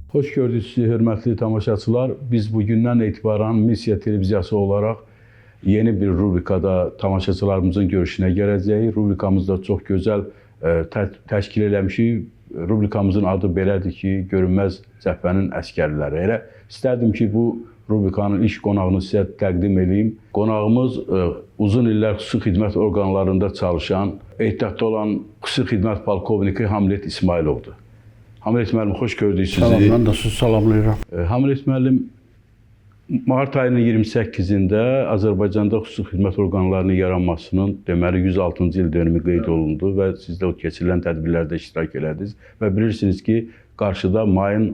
Hoş gördük sizi hörmətli tamaşaçılar. Biz bugündən etibarən Missiya televiziyası olaraq yeni bir rubrikada tamaşaçılarımızın görüşünə gələcəyik. Rubrikamızda çox gözəl təşkil eləmişik. Rubrikamızın adı belədir ki, Görünməz Cəbhənin Əskərləri. Elə istərdim ki, bu rubrikanın ilk qonağını sizə təqdim edeyim. Qonağımız uzun illər xüsusi xidmət orqanlarında çalışan, ehtiyatda olan xüsusi xidmət polkovniki Hamlet İsmayılovdur. Hamlet müəllim, xoş gördük sizi. Salam, mən də sizi salamlayıram. Hamlet müəllim, mart ayının 28-də Azərbaycanda xüsusi xidmət orqanlarının yaranmasının deməli 106-cı il dönümü qeyd olundu və siz də o keçirilən tədbirlərdə iştirak elədiniz və bilirsiniz ki, qarşıda mayın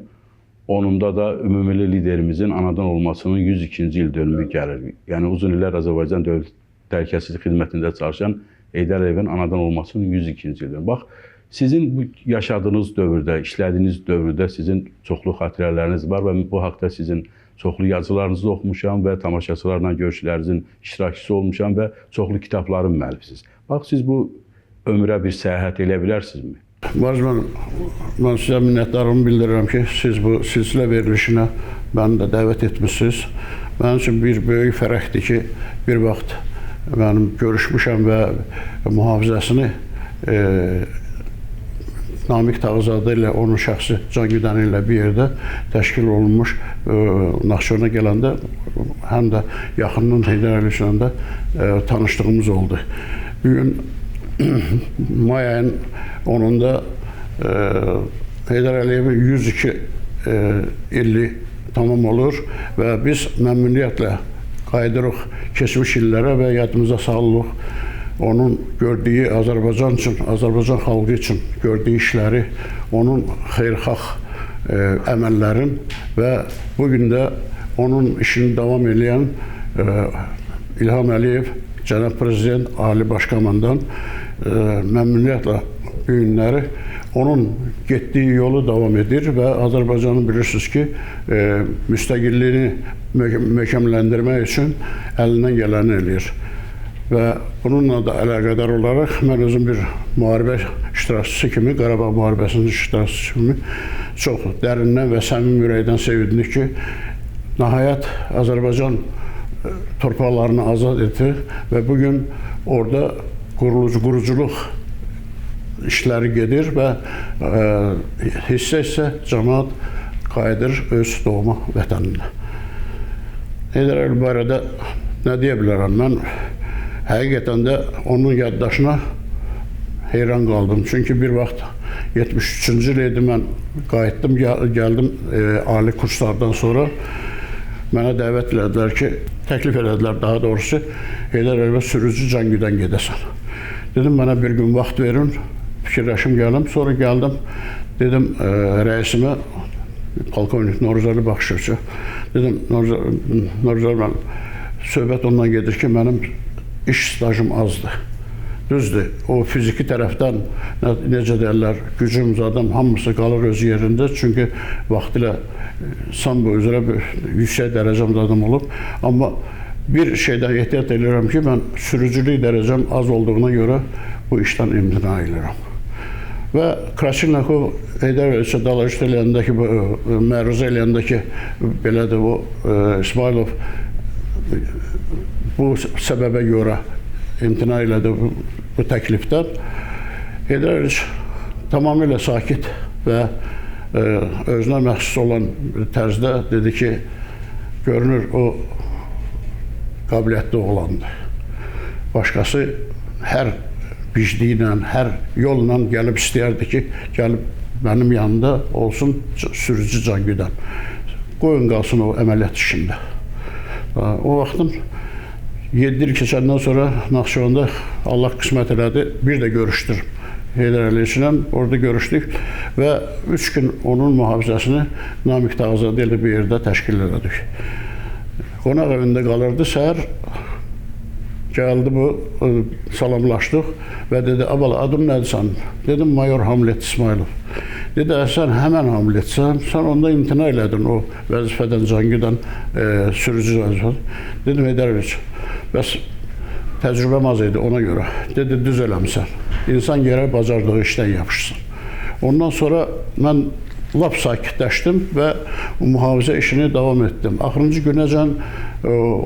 10-unda da ümummilli liderimizin anadan olmasının 102-ci il dönümü gəlir. Yəni uzun illər Azərbaycan Dövlət Təhlükəsizlik Xidmətində çalışan Heydər Əliyevin anadan olmasının 102-ci ildir. Bax, sizin bu yaşadığınız dövrdə, işlədiyiniz dövrdə sizin çoxlu xatirələriniz var və bu haqda sizin çoxlu yazılarınızı oxumuşam və tamaşaçılarla görüşlərinizin iştirakçısı olmuşam və çoxlu kitabların müəllifisiniz. Bax, siz bu ömrə bir səyahət elə bilərsinizmi? Mən sizə minnətdarımı bildirirəm ki, siz bu silsilə verilişinə məni də dəvət etmişsiniz. Mənim üçün bir böyük fərəhdir ki, bir vaxt mənim görüşmüşəm və mühafizəsini Namiq Tağızadə ilə onun şəxsi Can Güdəni ilə bir yerdə təşkil olunmuş Naxçıvana gələndə həm də yaxından Heydər Əliyev ilə tanışdığımız oldu. Bugün may ayın 10-unda Heydər Əliyevin 102 illi tamam olur və biz məmnuniyyətlə qayıdırıq keçmiş illərə və yadımıza salırıq onun gördüyü Azərbaycan üçün, Azərbaycan xalqı üçün gördüyü işləri, onun xeyirxah əməllərin və bugün də onun işini davam edən İlham Əliyev, Cənab Prezident, Ali Başkomandan məmnuniyyətlə bu günləri onun getdiyi yolu davam edir və Azərbaycanı bilirsiniz ki, müstəqilliyini möhkəmləndirmək üçün əlindən gələni eləyir. Və bununla da əlaqədar olaraq mən özüm bir müharibə iştirakçısı kimi, Qarabağ müharibəsinin iştirakçısı kimi çox dərindən və səmimi ürəkdən sevindik ki, nəhayət Azərbaycan torpaqlarını azad etdi və bugün orada quruculuq işləri gedir və hissə cəmaət qayıdır öz doğma vətəninə. Heydər Əliyev barədə nə deyə bilərəm? Mən həqiqətən də onun yaddaşına heyran qaldım. Çünki bir vaxt 73-cü il idi, mən qayıtdım, gəldim ali kurslardan sonra mənə dəvət elədilər ki, təklif elədilər daha doğrusu, Heydər Əliyevə sürücü Can Güdən gedəsən. Dedim, mənə bir gün vaxt verin, fikirləşim gəlim. Sonra gəldim, dedim rəisimə, polkovnik Novruzəli Baxışevçə, dedim, Novruzəli mən, söhbət ondan gedir ki, mənim iş stajım azdır. Düzdür, o fiziki tərəfdən necə deyirlər, gücüm, zadım, hamısı qalır öz yerində. Çünki vaxtilə sambo üzrə yüksək dərəcəmdə adam olub. Amma bir şeydən ehtiyat edirəm ki, mən sürücülük dərəcəm az olduğuna görə bu işdən imtina edirəm. Və Krasilnikov Heydər Əliyev dalaşıq eləyəndəki, məruzə eləyəndəki, belədir, o İsmayılov bu səbəbə görə imtina elədi bu təklifdən. Heydər Əliyev tamamilə sakit və özünə məxsus olan tərzdə dedi ki, görünür o qabiliyyətli oğlandır. Başqası hər bicliyi ilə, hər yolla gəlib istəyərdi ki, gəlib mənim yanında olsun sürücü Can Güdən. Qoyun qalsın o əməliyyat işində. O vaxtın 7 il keçəndən sonra Naxçıvanda Allah qismət elədi, bir də görüşdür Heydər Əliyevlə, orada görüşdük və 3 gün onun mühafizəsini Namiq Tağızadə ilə bir yerdə təşkil elədik. Qonaq evində qalırdı, səhər gəldi bu, salamlaşdıq və dedi, abala, adın nədir sənin? Dedim, Mayor Hamlet İsmayılov. Dedi, sən həmən Hamletsən, sən onda imtina elədin o vəzifədən Can Güdən sürücü vəzifədən. Dedim, Heydər Əliyev, bəs təcrübəm az idi ona görə. Dedi, düz eləmişsən. İnsan gərək bacardığı işdən yapışsın. Ondan sonra mən lap sakitləşdim və mühafizə işini davam etdim. Axırıncı günəcən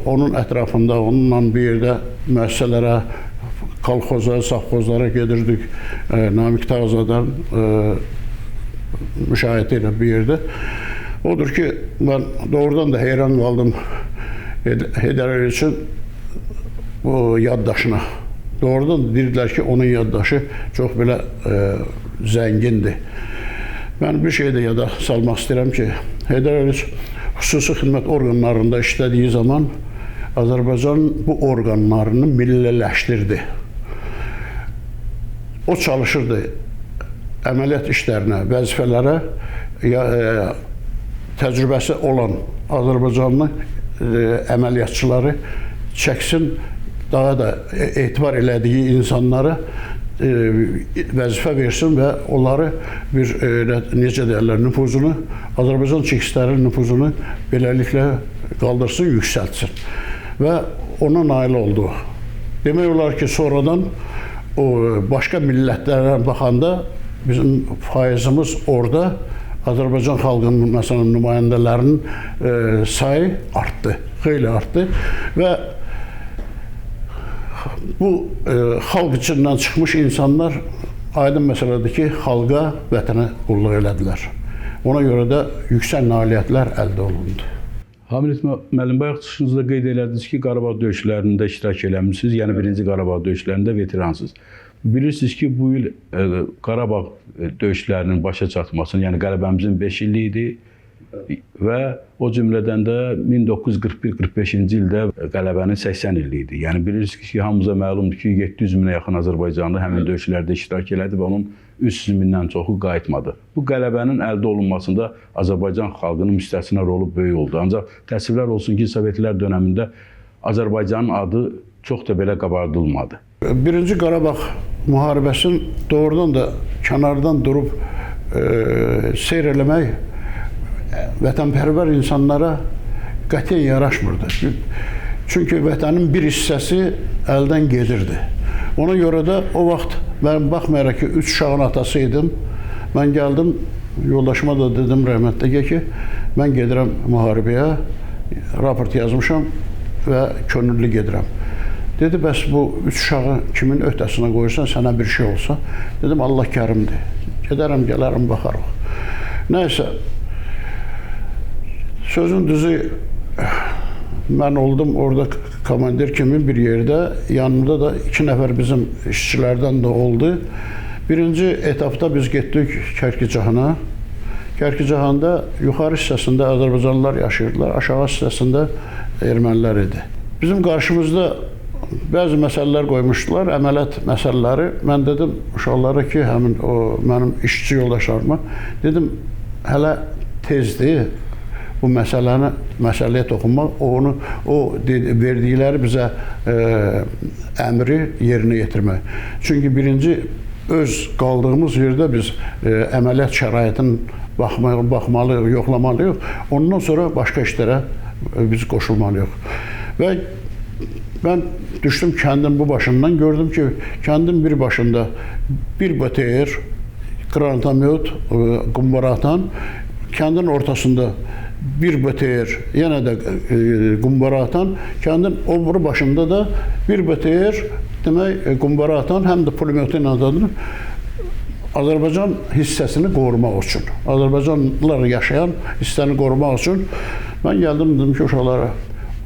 onun ətrafında, onunla bir yerdə müəssisələrə, kolxoza, savxozlara gedirdik. Namik Tağzadan müşahidə ilə bir yerdə. Odur ki, mən doğrudan da heyran qaldım Heydər Əliyeviçin o yaddaşına. Doğrudan dedilər ki, onun yaddaşı çox belə zəngindir. Mən bir şey də yada salmaq istəyirəm ki, Heydər Əliyeviç xüsusi xidmət orqanlarında işlədiyi zaman Azərbaycan bu orqanlarını milliləşdirdi. O çalışırdı əməliyyat işlərinə, vəzifələrə təcrübəsi olan Azərbaycanlı əməliyyatçıları çəksin, daha da etibar elədiyi insanlara vəzifə versin və onları bir, necə deyərlər, nüfuzunu, Azərbaycan çekistləri nüfuzunu beləliklə qaldırsın, yüksəltsin. Və ona nail oldu. Demək olar ki, sonradan o başqa millətlərə baxanda bizim faizimiz orada Azərbaycan xalqının məsələn nümayəndələrinin sayı artdı, xeyli artdı və bu xalq içindən çıxmış insanlar aydın məsələdir ki, xalqa, vətənə qulluq elədilər. Ona görə də yüksək nailiyyətlər əldə olundu. Hamilet müəllim, bayaq çıxışınızda qeyd elədiniz ki, Qarabağ döyüşlərində iştirak eləmişsiniz, yəni 1-ci Qarabağ döyüşlərində veteransınız. Bilirsiniz ki, bu il Qarabağ döyüşlərinin başa çatmasının, yəni qələbəmizin 5 illiyi idi və o cümlədən də 1941-45-ci ildə qələbənin 80 illiyi idi. Yəni bilirsiniz ki, hamımıza məlumdur ki, 700 minə yaxın Azərbaycanlı həmin döyüşlərdə iştirak elədi və onun 300 mindən çoxu qayıtmadı. Bu qələbənin əldə olunmasında Azərbaycan xalqının müstəsna rolu böyük oldu. Ancaq təəssüflər olsun ki, Sovetlər dönəmində Azərbaycanın adı çox da belə qabardılmadı. Birinci Qarabağ müharibəsini doğrudan da kənardan durub seyr eləmək vətənpərvər insanlara qətiyyən yaraşmırdı. Çünki vətənin bir hissəsi əldən gedirdi. Ona görə də o vaxt mən baxmayaraq ki, 3 uşağın atası idim, mən gəldim, yoldaşıma da dedim rəhmətliyə ki, mən gedirəm müharibəyə, raport yazmışam və könüllü gedirəm. Dedi, bəs bu 3 uşağı kimin öhdəsinə qoyursan, sənə bir şey olsa? Dedim, Allah kərimdir. Gedərəm, gələrəm, baxarıq. Nəysə, sözün düzü, mən oldum orada komandir kimi bir yerdə, yanımda da 2 nəfər bizim işçilərdən də oldu. Birinci etapda biz getdik Kərkicahana. Kərkicahanda yuxarı hissəsində Azərbaycanlılar yaşayırdılar, aşağı hissəsində ermənilər idi. Bizim qarşımızda bəzi məsələlər qoymuşdular, əməliyyat məsələləri. Mən dedim uşaqlara ki, həmin o mənim işçi yoldaşlarıma, dedim, hələ tezdir bu məsələyə toxunmaq, o verdikləri bizə əmri yerinə yetirmək. Çünki birinci, öz qaldığımız yerdə biz əməliyyat şəraitini baxmalıyıq, yoxlamalıyıq. Ondan sonra başqa işlərə biz qoşulmalıyıq. Və mən düşdüm kəndin bu başından, gördüm ki, kəndin bir başında bir BTR, granatomyot, qumbara atan, kəndin ortasında bir BTR, yenə də qumbara atan, kəndin o biri başında da bir BTR, demək, qumbara atan, həm də pulemyotu ilə atan Azərbaycan hissəsini qorumaq üçün, Azərbaycanlılar yaşayan hissəni qorumaq üçün mən gəldim, dedim ki, uşaqlara,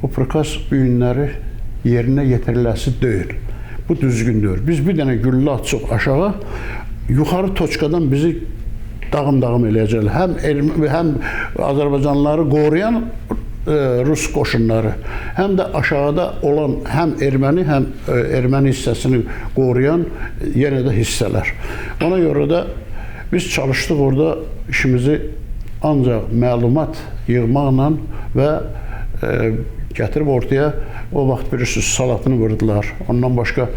o prikaz bu günləri yerinə yetiriləsi deyil. Bu düzgün deyil. Biz bir dənə güllə atıq aşağı, yuxarı toçkadan bizi dağım-dağım eləyəcəklər. Həm Azərbaycanlıları qoruyan Rus qoşunları, həm də aşağıda olan həm erməni hissəsini qoruyan yenə də hissələr. Ona görə də biz çalışdıq orada işimizi ancaq məlumat yığmaqla və gətirib ortaya o vaxt bilirsiniz salatını vurdular. Ondan başqa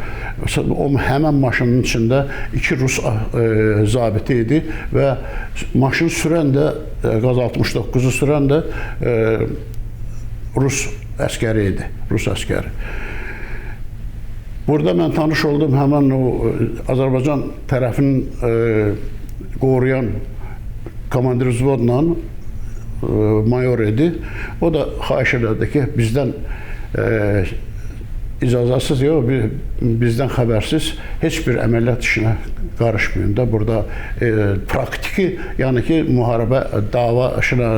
həmən maşının içində 2 Rus zabiti idi və maşın sürən də Qaz 69-u sürən də Rus əskəri idi, Rus əskəri. Burada mən tanış oldum həmən o Azərbaycan tərəfinin qoruyan komandir vзвodla mayor idi. O da xahiş elədi ki, bizdən icazəsiz yox, bizdən xəbərsiz heç bir əməliyyat işinə qarışmayın da. Burada praktiki, yəni ki, müharibə, dava işinə,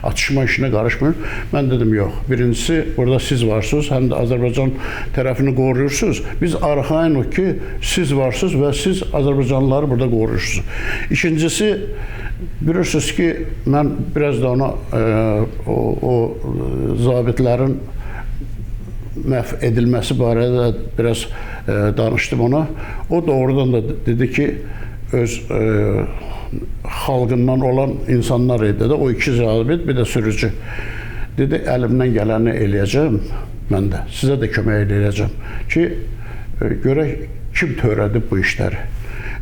atışma işinə qarışmayın. Mən dedim, yox. Birincisi, burada siz varsınız, həm də Azərbaycan tərəfini qoruyursunuz. Biz arxayınıq ki, siz varsınız və siz Azərbaycanlıları burada qoruyursunuz. İkincisi, bilirsiniz ki, mən biraz da ona o zabitlərin məhv edilməsi barədə biraz danışdım ona. O doğrudan da dedi ki, öz xalqından olan insanlar idi də, o iki zabit, bir də sürücü. Dedi, əlimdən gələni eləyəcəm, mən də sizə də kömək eləyəcəm ki, görək kim törədib bu işləri.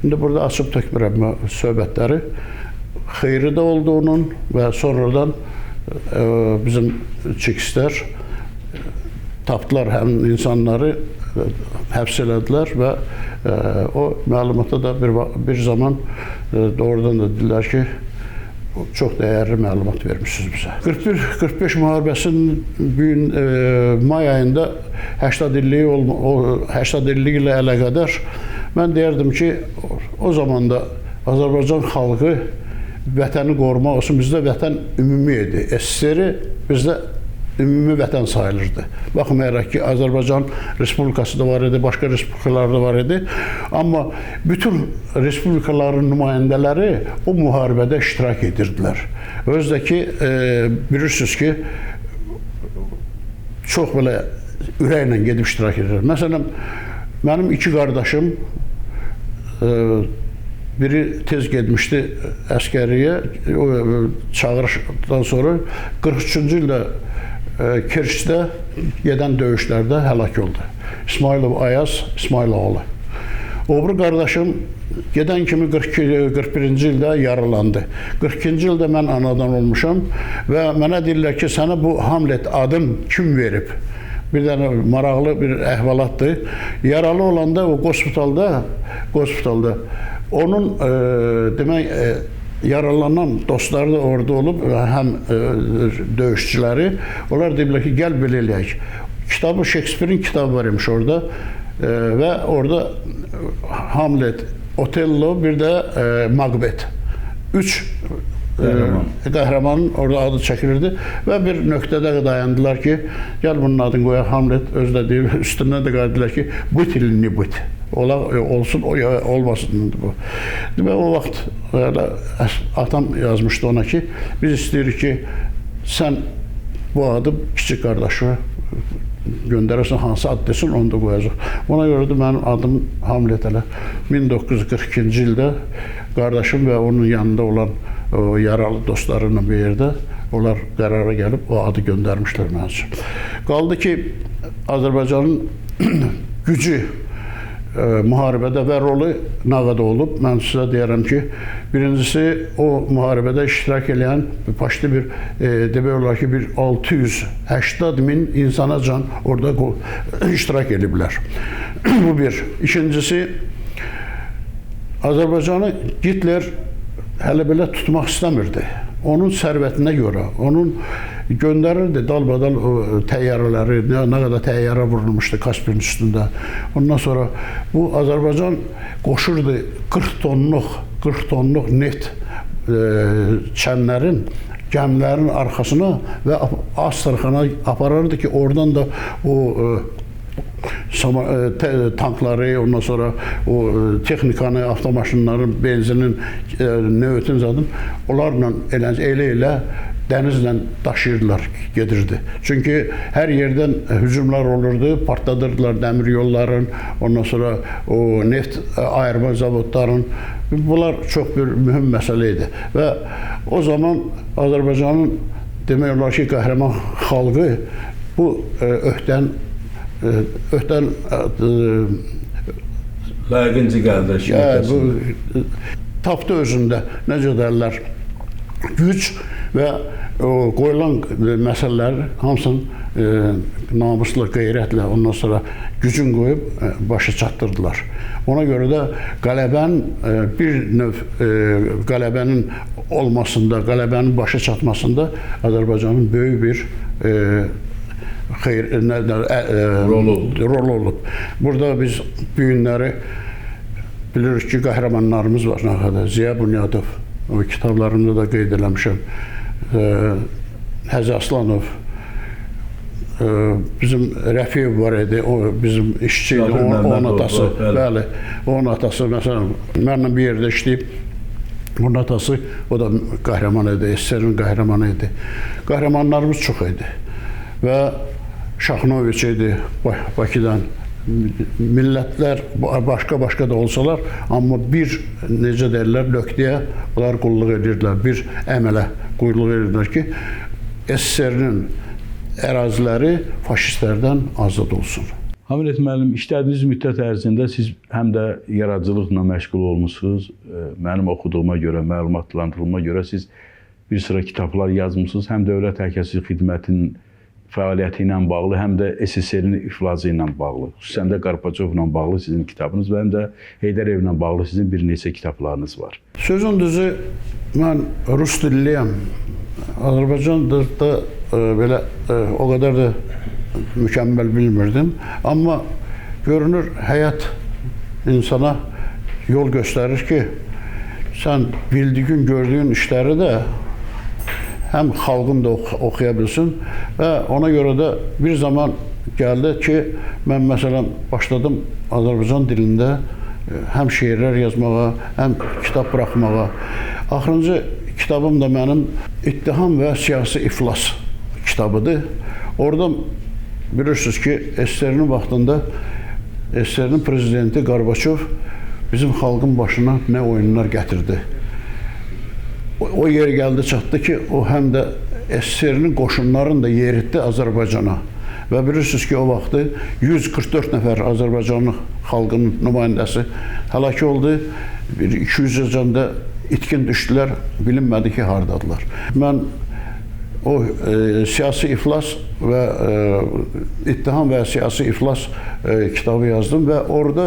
İndi burada açıb tökmürəm söhbətləri. Xeyri də oldu onun və sonradan bizim çekistlər tapdılar həmin insanları, həbs elədilər və o məlumata da bir zaman doğrudan da dedilər ki, çox dəyərli məlumat vermişsiniz bizə. 41-45 müharibəsinin bu gün may ayında 80 illik ilə əlaqədar mən deyərdim ki, o zaman da Azərbaycan xalqı vətəni qorumaq olsun, bizdə vətən ümumi idi. SSR bizdə ümumi vətən sayılırdı. Baxmayaraq ki, Azərbaycan Respublikası da var idi, başqa respublikalar da var idi. Amma bütün respublikaların nümayəndələri o müharibədə iştirak edirdilər. Özdə ki, bilirsiniz ki, çox belə ürəklə gedib iştirak edirlər. Məsələn, mənim iki qardaşım, biri tez getmişdi əskəriyə, çağırışdan sonra 43-cü ildə Kerçdə gedən döyüşlərdə həlak oldu. İsmailov Ayaz İsmailoğlu. Obru qardaşım gedən kimi 41-ci ildə yaralandı. 42-ci ildə mən anadan olmuşam və mənə deyirlər ki, sənə bu Hamlet adın kim verib? Bir dənə maraqlı bir əhvalatdır. Yaralı olanda o hospitalda onun demək yaralanan dostları da orada olub, həm döyüşçüləri. Onlar deyiblər ki, gəl belə eləyək. Kitabı, Shakespeare'in kitabı var imiş orada və orada Hamlet, Otello, bir də Macbeth. Üç qəhrəmanın orada adı çəkilirdi və bir nöqtədə dayandılar ki, gəl bunun adını qoyaq, Hamlet özü də deyir, üstündən də qaydılar ki, but ili ni but. Olsun, olmasın bu. Demək, o vaxt atam yazmışdı ona ki, biz istəyirik ki, sən bu adı kiçik qardaşı göndərərsən, hansı ad desin, onu da qoyacaq. Ona görə də mənim adım Hamlet elə 1942-ci ildə qardaşım və onun yanında olan yaralı dostlarıyla bir yerdə onlar qərara gəlib o adı göndərmişlər mənim üçün. Qaldı ki, Azərbaycanın gücü müharibədə və rolu nə qədər olub? Mən sizə deyərəm ki, birincisi o müharibədə iştirak edən başlı bir, demək olar ki, bir 680 min insana can orada iştirak ediblər. Bu bir. İkincisi, Azərbaycanı Hitler hələ belə tutmaq istəmirdi. Onun sərvətinə görə, onun göndərirdi dalbadal təyyarələri, nə qədər təyyarə vurulmuşdu Kaspin üstündə. Ondan sonra bu Azərbaycan qoşurdu 40 tonluq neft çənlərin, gəmilərin arxasına və Astırxana aparırdı ki, oradan da o tankları, ondan sonra o texnikanı, avtomaşınların, benzinin, növətin zadın, onlarla elə dənizlə daşıyırdılar, gedirdi. Çünki hər yerdən hücumlar olurdu, partladırdılar dəmir yolların, ondan sonra o neft ayırma zavodların. Bunlar çox bir mühüm məsələ idi. Və o zaman Azərbaycanın demək olar ki, qəhrəman xalqı bu öhdən layiqincə gəldi. Tapdı özündə, necə deyirlər, güc və qoyulan məsələlər hamısını namusla, qeyrətlə, ondan sonra gücün qoyub başa çatdırdılar. Ona görə də qələbənin bir növ qələbənin olmasında, qələbənin başa çatmasında Azərbaycanın böyük bir rol olub. Burada biz bu günləri bilirik ki, qəhrəmanlarımız var. Ziya Bunyadov, o kitablarımda da qeyd eləmişəm. Həzi Aslanov, bizim Rəfiyev var idi, o bizim işçi idi, onun atası. Bəli, onun atası, məsələn, mənimlə bir yerdə işləyib, onun atası, o da qəhrəman idi, SSR-in qəhrəmanı idi. Qəhrəmanlarımız çox idi və Şaxnoviç idi Bakıdan. Millətlər başqa-başqa da olsalar, amma bir, necə deyirlər, nöqtəyə onlar qulluq edirdilər, bir əmələ qulluq edirdilər ki, SSR-nin əraziləri faşistlərdən azad olsun. Hamilet müəllim, işlədiyiniz müddət ərzində siz həm də yaradıcılıqla məşğul olmusunuz. Mənim oxuduğuma görə, məlumatlandırılma görə siz bir sıra kitablar yazmışsınız. Həm Dövlət Təhlükəsizlik Xidmətinin fəaliyyəti ilə bağlı, həm də SSR-in iflası ilə bağlı. Xüsusən də Qarpaçovla bağlı sizin kitabınız və həm də Heydər Əliyevlə bağlı sizin bir neçə kitablarınız var. Sözün düzü, mən rus dilliyəm. Azərbaycanda da belə o qədər də mükəmməl bilmirdim. Amma görünür, həyat insana yol göstərir ki, sən bildiyin, gördüyün işləri də həm xalqın da oxuya bilsin və ona görə də bir zaman gəldi ki, mən məsələn başladım Azərbaycan dilində həm şeirlər yazmağa, həm kitab buraxmağa. Axırıncı kitabım da mənim İttiham və Siyasi İflas kitabıdır. Orada bilirsiniz ki, SSR-nin vaxtında SSR-nin prezidenti Qarbaçov bizim xalqın başına nə oyunlar gətirdi. O yer gəldi, çatdı ki, o həm də SSR-nin qoşunlarını da yeritdi Azərbaycana. Və bilirsiniz ki, o vaxtı 144 nəfər Azərbaycanlı xalqının nümayəndəsi həlak oldu. 200-cən də itkin düşdülər, bilinmədi ki, hardadılar. Mən o siyasi iflas və İttiham və Siyasi İflas kitabı yazdım və orada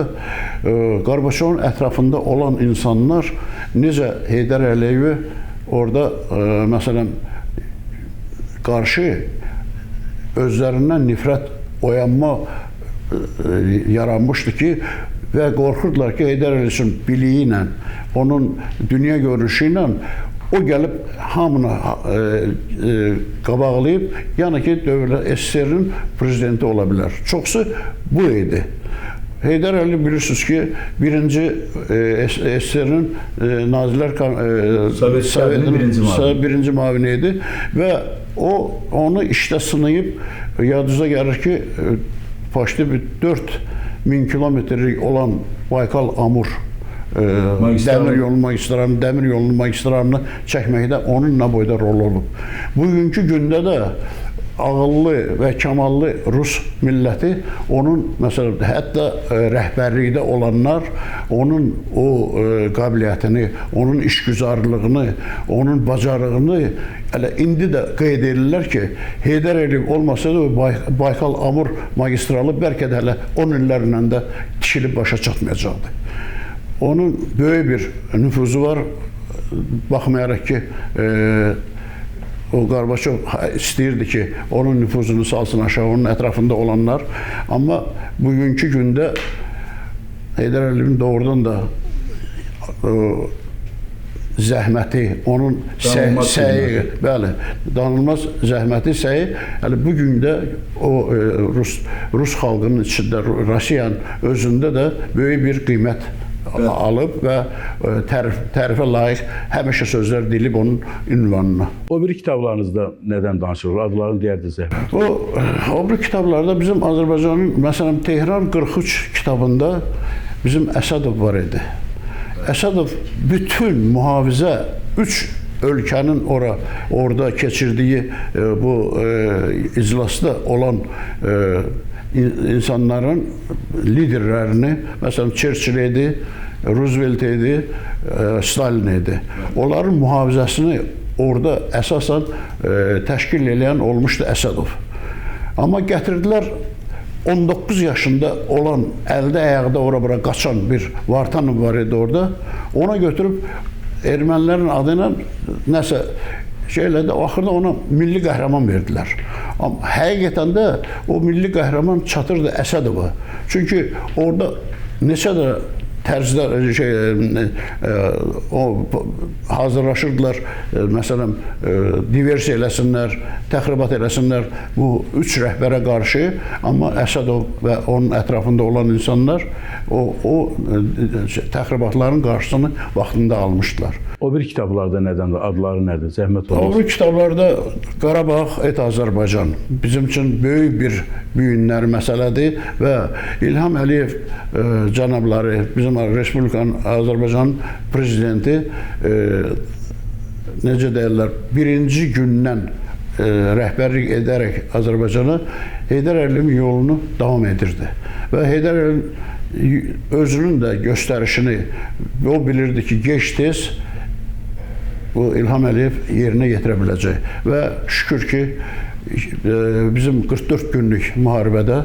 Qarbaçovun ətrafında olan insanlar necə Heydər Əliyevi orada məsələn qarşı özlərindən nifrət oyanma yaranmışdı ki və qorxurdular ki, Heydər Əliyevin biliyi ilə, onun dünya görüşü ilə o gəlib hamını qabaqlayıb, yəni ki, SSR-in prezidenti ola bilər. Çoxsu bu idi. Heydər Əliyev bilirsiniz ki, birinci SSR-in Nazirlər Sovetinin birinci müavini idi və o onu işdə sınayıb, yadınıza gəlir ki, başda 4000 kilometrlik olan Baykal-Amur dəmir yolunun magistralını çəkməkdə onun nə boyda rol olub. Bugünkü gündə də ağıllı və kamallı Rus milləti onun, məsələn, hətta rəhbərlikdə olanlar onun o qabiliyyətini, onun işgüzarlığını, onun bacarığını hələ indi də qeyd edirlər ki, Heydər Əliyev olmasa da Baykal-Amur magistralı bəlkə də hələ 10 illərlə də tikilib başa çatmayacaqdı. Onun böyük bir nüfuzu var, baxmayaraq ki, o Qarbaçov istəyirdi ki, onun nüfuzunu salsın aşağı, onun ətrafında olanlar. Amma bugünkü gündə Heydər Əliyevin doğrudan da zəhməti, onun səyi, bəli, danılmaz zəhməti, səyi, hələ bu gündə o Rus xalqının içində, Rusiyanın özündə də böyük bir qiymət alıb və tərifə layiq həmişə sözlər dilib onun ünvanına. O biri kitablarınızda nədən danışılır? Adlarını deyərdiniz. O biri kitablarda bizim Azərbaycanın, məsələn, Tehran 43 kitabında bizim Əsədov var idi. Əsədov bütün mühafizə 3 ölkənin orada keçirdiyi bu iclasda olan insanların liderlərini, məsələn, Churchill idi, Roosevelt idi, Stalin idi. Onların mühafizəsini orada əsasən təşkil edən olmuşdu Əsədov. Amma gətirdilər 19 yaşında olan, əldə ayaqda ora-bura qaçan bir Vartanov var idi orada. Ona götürüb ermənilərin adı ilə nəsə şeylədi, axırda ona milli qəhrəman verdilər. Amma həqiqətən də o milli qəhrəman çatırdı Əsədova. Çünki orada neçə də tərzlər o hazırlaşırdılar, məsələn, diversiya eləsinlər, təxribat eləsinlər bu üç rəhbərə qarşı, amma Əsədov və onun ətrafında olan insanlar o təxribatların qarşısını vaxtında almışdılar. O bir kitablarda nədən, adları nədir? Zəhmət olmaz. O bir kitablarda Qarabağ, Et Azərbaycan bizim üçün böyük bir büyünlər məsələdir və İlham Əliyev cənabları, bizim Respublikanın Azərbaycan prezidenti necə deyirlər, birinci gündən rəhbərlik edərək Azərbaycana Heydər Əliyevin yolunu davam edirdi. Və Heydər Əliyev özünün də göstərişini, o bilirdi ki, gec-tez bu İlham Əliyev yerinə yetirə biləcək. Və şükür ki, bizim 44 günlük müharibədə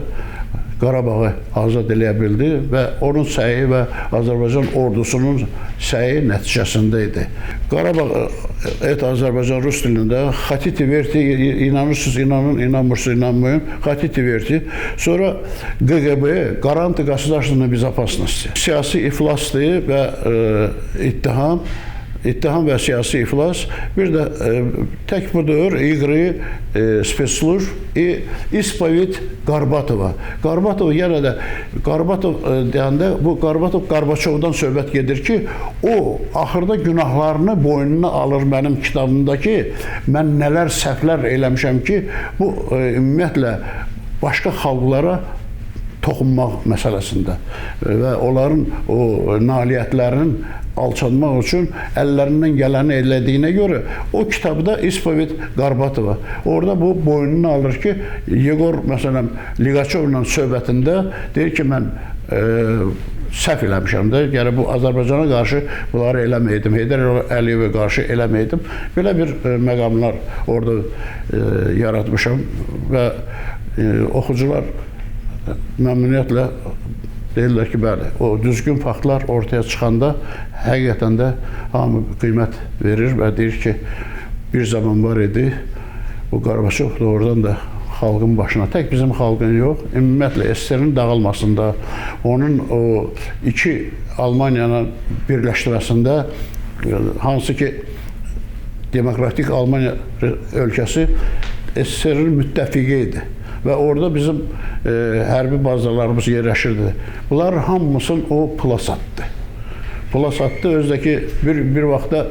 Qarabağı azad eləyə bildi və onun səyi və Azərbaycan ordusunun səyi nəticəsində idi. Qarabağ Et Azərbaycan rus dilində Xatiti verti, inanırsınız, inanın, inanmırsınız, inanmayın, Xatiti verti. Sonra QQB, Garanti Qasıdaşlığına Bezopasnosti. Siyasi iflasdır və İttiham və siyasi iflas, bir də tək budur, İqri, Spetsluj, İspovit Qarbatova. Qarbatov yenə də, Qarbatov deyəndə, bu Qarbatov Qarbaçovdan söhbət gedir ki, o axırda günahlarını boynuna alır mənim kitabımdakı, mən nələr səhvlər eləmişəm ki, bu ümumiyyətlə başqa xalqlara toxunmaq məsələsində və onların o nailiyyətlərinin alçalmaq üçün əllərindən gələni elədiyinə görə o kitabda İspovit Qarbatova. Orada bu boynunu alır ki, Yegor, məsələn, Liqaçovla söhbətində deyir ki, mən səhv eləmişəm də, yəni bu Azərbaycana qarşı bunları eləməydim, Heydər Əliyevə qarşı eləməydim. Belə bir məqamlar orada yaratmışam və oxucular məmnuniyyətlə deyirlər ki, bəli, o düzgün faktlar ortaya çıxanda həqiqətən də hamı qiymət verir və deyir ki, bir zaman var idi, bu Qarbaçov doğrudan da xalqın başına, tək bizim xalqın yox, ümumiyyətlə SSR-in dağılmasında, onun o iki Almaniyanın birləşdirməsində, hansı ki, Demokratik Almaniya ölkəsi SSR-in müttəfiqi idi. Və orada bizim hərbi bazalarımız yerləşirdi. Bunlar hamısını o pula satdı. Pula satdı, özdəki bir vaxtda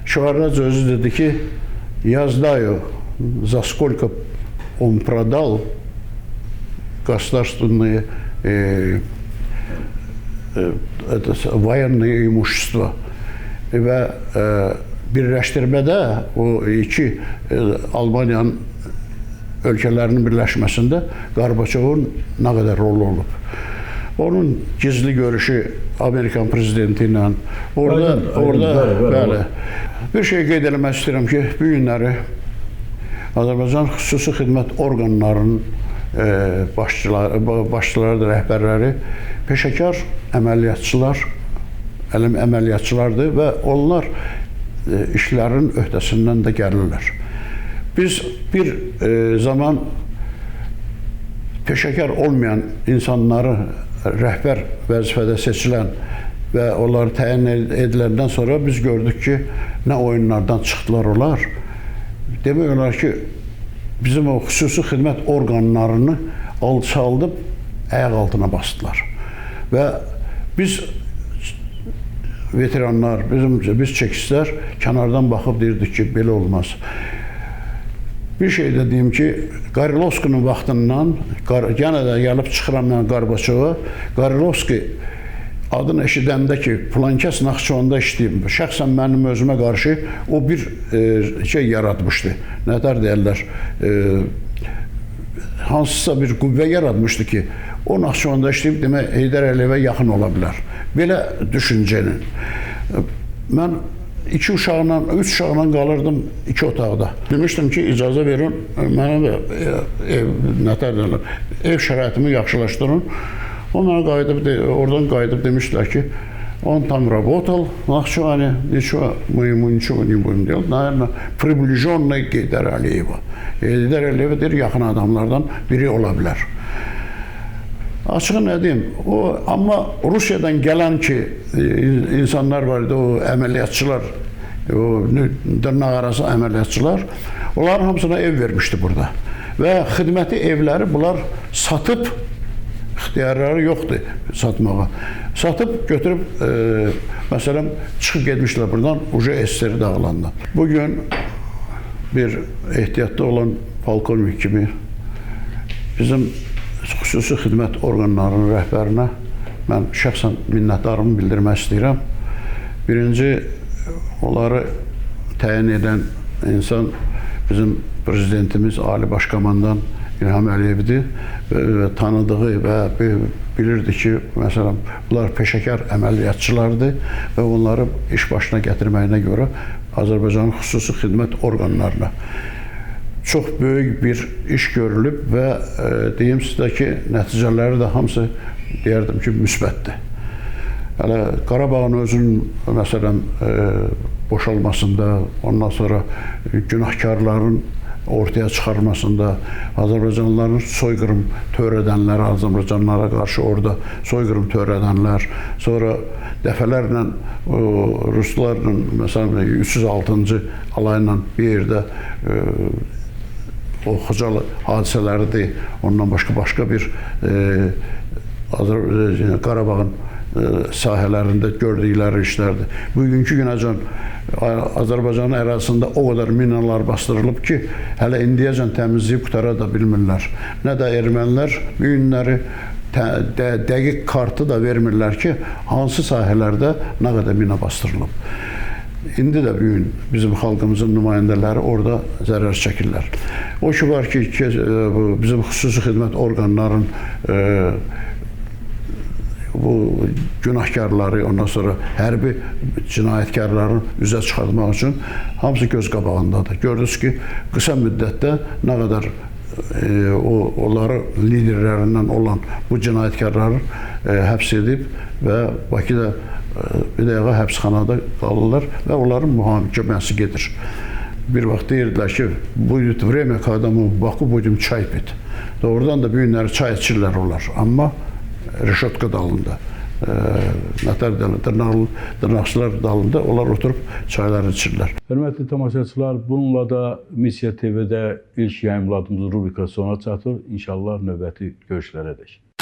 Şvarnaz özü dedi ki, я знаю, за сколько он продал государственные военное имущество. Və birləşdirmədə o iki Almaniyanın ölkələrinin birləşməsində Qarbaçovun nə qədər rolu olub. Onun gizli görüşü Amerikan prezidenti ilə orada bəli. Bir şey qeyd eləmək istəyirəm ki, bu günləri Azərbaycan xüsusi xidmət orqanlarının başçıları, rəhbərləri peşəkar əməliyyatçılardır və onlar işlərin öhdəsindən də gəlirlər. Biz bir zaman peşəkar olmayan insanları rəhbər vəzifədə seçilən və onları təyin ediləndən sonra biz gördük ki, nə oyunlardan çıxdılar onlar. Demək olar ki, bizim o xüsusi xidmət orqanlarını alçaldıb ayaq altına basdılar. Və biz veteranlar, biz çəkişlər kənardan baxıb deyirdik ki, belə olmaz. Bir şey də deyim ki, Qarilovskinin vaxtından, yenə də gəlib çıxıram mən Qarbaçova, Qarilovski adını eşidəndə ki, filankəs Naxçıvanda işləyib, şəxsən mənim özümə qarşı o bir şey yaratmışdı. Nətər deyərlər, hansısa bir qüvvə yaratmışdı ki, o Naxçıvanda işləyib, demək, Heydər Əliyevə yaxın ola bilər. Belə düşüncənin. Mən 3 uşaqla qalırdım 2 otaqda. Demişdim ki, icazə verin, mənə də ev şəraitimi yaxşılaşdırın. O mənə oradan qayıdıb demişdilər ki, он там работал в Нахчыване, ничего, мы ему ничего не будем делать. Наверное, приближенный Heydər Əliyeva. Heydər Əliyev deyir, yaxın adamlardan biri ola bilər. Açığı nə deyim, amma Rusiyadan gələn ki, insanlar var idi, o əməliyyatçılar, o dırnaq arası əməliyyatçılar, onların hamısına ev vermişdi burada. Və xidməti evləri bunlar satıb, ixtiyarları yoxdur satmağa. Satıb, götürüb, məsələn, çıxıb getmişlər buradan, uca SSR dağılandan. Bugün bir ehtiyatda olan polkovnik kimi bizim xüsusi xidmət orqanlarının rəhbərinə mən şəxsən minnətdarımı bildirmək istəyirəm. Birinci, onları təyin edən insan bizim prezidentimiz, Ali Başkomandan İlham Əliyevdir və tanıdığı və bilirdi ki, məsələn, bunlar peşəkar əməliyyatçılardır və onları iş başına gətirməyinə görə Azərbaycanın xüsusi xidmət orqanlarına çox böyük bir iş görülüb və deyim sizdə ki, nəticələri də hamısı deyərdim ki, müsbətdir. Hələ Qarabağın özünün, məsələn, boşalmasında, ondan sonra günahkarların ortaya çıxarmasında, Azərbaycanlıların soyqırım törədənləri, Azərbaycanlılara qarşı orada soyqırım törədənlər, sonra dəfələrlə Ruslarla, məsələn, 306-cı alayla bir yerdə o Xocalı hadisələridir, ondan başqa bir Qarabağın sahələrində gördükləri işlərdir. Bugünkü günəcən Azərbaycanın ərazisində o qədər minalar bastırılıb ki, hələ indiyəcən təmizləyib qutara da bilmirlər. Nə də ermənilər bu günləri dəqiq kartı da vermirlər ki, hansı sahələrdə nə qədər mina bastırılıb. İndi də bugün bizim xalqımızın nümayəndələri orada zərər çəkirlər. O ki var ki, bizim xüsusi xidmət orqanların bu günahkarları, ondan sonra hərbi cinayətkarların üzə çıxartmaq üçün hamısı göz qabağındadır. Gördünüz ki, qısa müddətdə nə qədər onları liderlərindən olan bu cinayətkarları həbs edib və Bakıda bir dəqiqə həbsxanada qalırlar və onların mühakiməsi gedir. Bir vaxt deyirdilər ki, будет время, когда мы в Baku будем çay pit. Doğrudan da bu günləri çay içirlər onlar. Amma Reşotka dalında, dırnaqçılar dalında onlar oturub çayları içirlər. Hörmətli tamaşaçılar, bununla da Missiya TV-də ilk yayımladığımız rubrika sona çatır. İnşallah növbəti görüşlərədək.